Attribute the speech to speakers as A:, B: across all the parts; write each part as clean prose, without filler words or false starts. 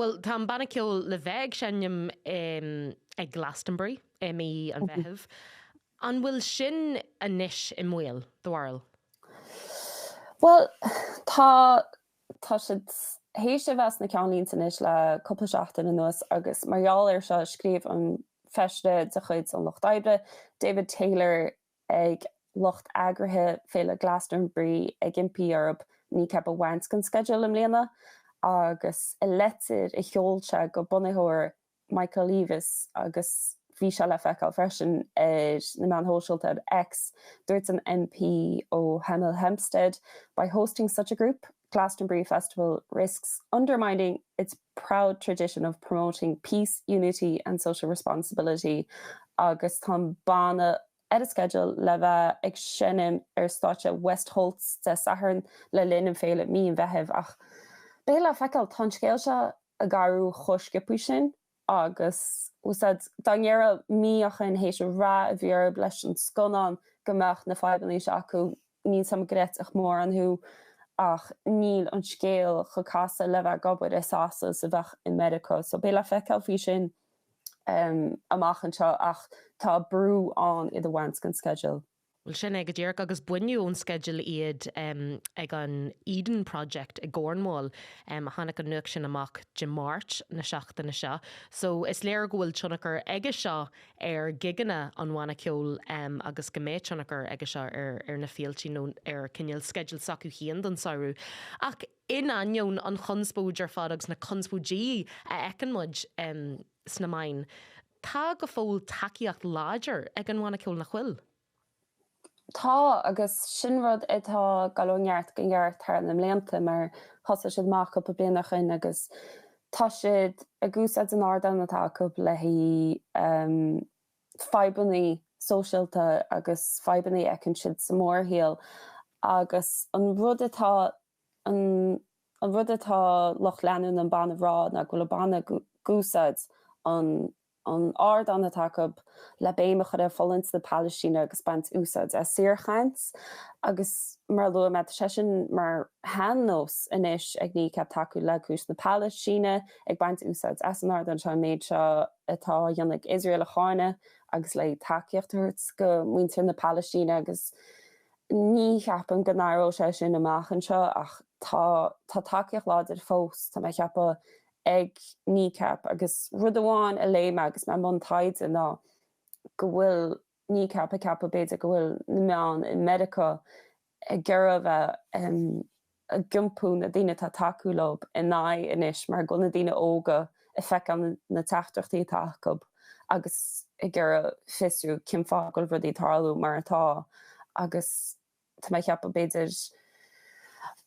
A: Well, tá banna ceol le bheith seannim ag Glastonbury mí an bheitheh. An bhfuil sin a níis I mhuil dúil?
B: Well, tá siad hééis sé bheits na ceanlínta is le coppla seachtain in nuas agus marall ar se scríomh an feiste de chuid an Locht Daibre, David Taylor ag Locht Agrathe féle Glastonbury ag Impi Europe Kneecap a Wanscan schedule am léana, agus I letir I cheolse go bunaitheoir Michael Leavis agus bhí se le feiceáil freisin na man hóisiilta X dúirt an MP ó Hemel Hempstead by hosting such a group. Glastonbury Festival risks undermining its proud tradition of promoting peace, unity and social responsibility. Agus tá banna a schedule le bheith ag sinnim státe West Holtz de saharn le linn féile mí an bheitheh ach béle feiceáil tan scéilse a garú chosciú sin agus úsad danéire míochan hééis rá a bhíar leis an sconán gomach na febanlí acu ní sam gret ach mór anhu ach níl an scéal go casa le bheith gobud sása sa bheith in Medico, so béle feiceáil fí sin amachchan seo ach tá brú an I the Wanscan schedule.
A: Well sin ag ddíir agus buinniú ón schedule iad ag an Eden Project I Gornmall a hána an nuach sin amach de March na seachtainna seo. So is léir gohfuil tunnachar aige seo ar giganna an bhaina ceol agus go méid tunnachar aige seo ar na fialtí nó ar cinneal schedule sacu hían don saoú. Ach in anion an chunspóid ar fad agus na chunspóidí a ecanmuid sna main. Tá go fóil takeíocht láidir ag an bhaina ceol na chfuil?
B: Tá agus sin rud atá galóngeart gongeart tar na mléanta mar thosa siad mac up a blianachin agus tá siad a gúsad an ardan atá up le hí fibannaí socialta agus fibannaí ecin siad sa mór héal agus an rud atá loch leanún an banna rád na gola banna gúsad an ard an atá le béimech ar follins na Palestine agus bant úsad a Seachtain agus mar lo me sesin mar hannos inis ag Kneecap taú le cús na Palestine ag bant úsad as an ard an se méid seo atá dionnig Israel a cháine agus le takeíocht go muintir na Palestine agus ní cheapan go náró se sin amachchan seo ach tá takeíocht láidir fós tá me cheappa ag Kneecap agus rud amháin a léime agus me man taid ná go bhfuil Kneecap a cappa beidir go bhfuil na meán in Medico a ggéire bheith a gimpún a dtíine tá taú lob in ná inis mar gona dtíine óga a feic an na teachtartaí tacob agus i ggéire fiú cimfáil rudí tarlú mar atá agus tá me cheappa beidir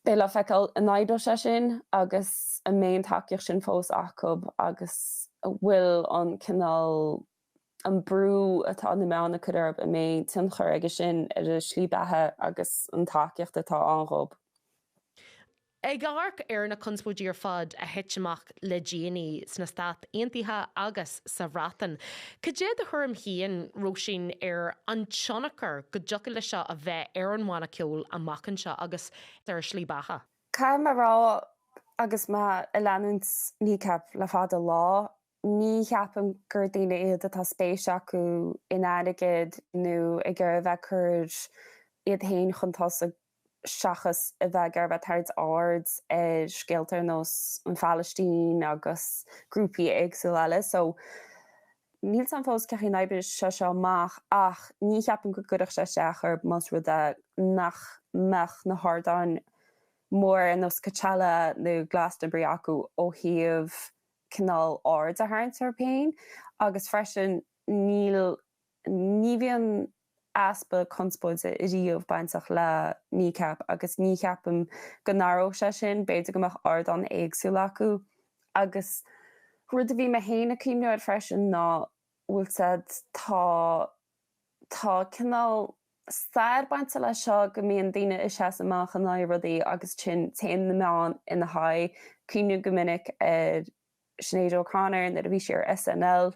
B: béle feiceáil a naidó sé sin agus a méon takeíocht sin fós acob agus bhfuil an cinál an brú atá na meánna chuirb a mé tinchar aige sin ar a slíbethe agus an takeíocht atá anrob.
A: Ag arc ar na conspóidí ar fad a hitteach le déanaí sna stát aontaithe agus sa bhratan. Céad a thum híon roisin ar an tionachar go deocha lei seo a bheith ar an bhaina ceol amachchan seo agus ar slíbethe.
B: Cai mar rá agus má i leanúnt Kneecap le fada lá, ní cheapam gur daine iad atá spéis acu in airigid nó i ggur bheith chuir iad hain chuntá seachas a bheith gur bheith thart ard scéaltar nos an Palestine agus grúpií éagsúil eile, so níl san fós ceachí naibre seo mach ach ní cheapam go gurach sé seachar mas rud a nach mech na hádáin mór in nos Coachella nó Glastonbury acu ó híomh cinál ard a haint ar péin agus freisin ní bhíon aspa conspóide I riomh baintach le Kneecap agus ní cheapam go náró sé sin beidir gomach ard an éagsúil acu agus rud a bhí me héanana cíimneir freisin ná bhfuil said tá cinál stair bainte lei seo go mbíonn daine is seas amach an rudaí agus sin taon na meán ina haid cíimniú go minic ar Sinead O'Connor na a bhí sé ar SNL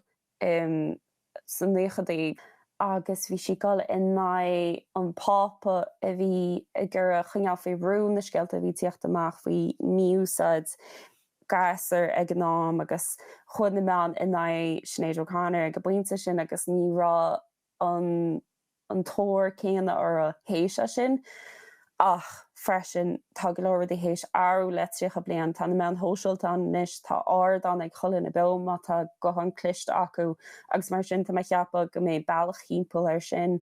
B: san léchadaí agus bhí si gal in ná an pápa a bhí a gur chuneal faoi rún na scealta bhí tíocht amach faoi míúsad gasar ag an nám agus chun na meán ina snéidirchanir go buinte sin agus ní rá an tóir céanna ar a héise sin ach freisin tá go leir de hééis áú letricha blian tá na meán hóisiilta an níis tá ard an ag cholann na bil má tá go an clist acu agus mar sin tá cheappa go mé bailach chimpel ar sin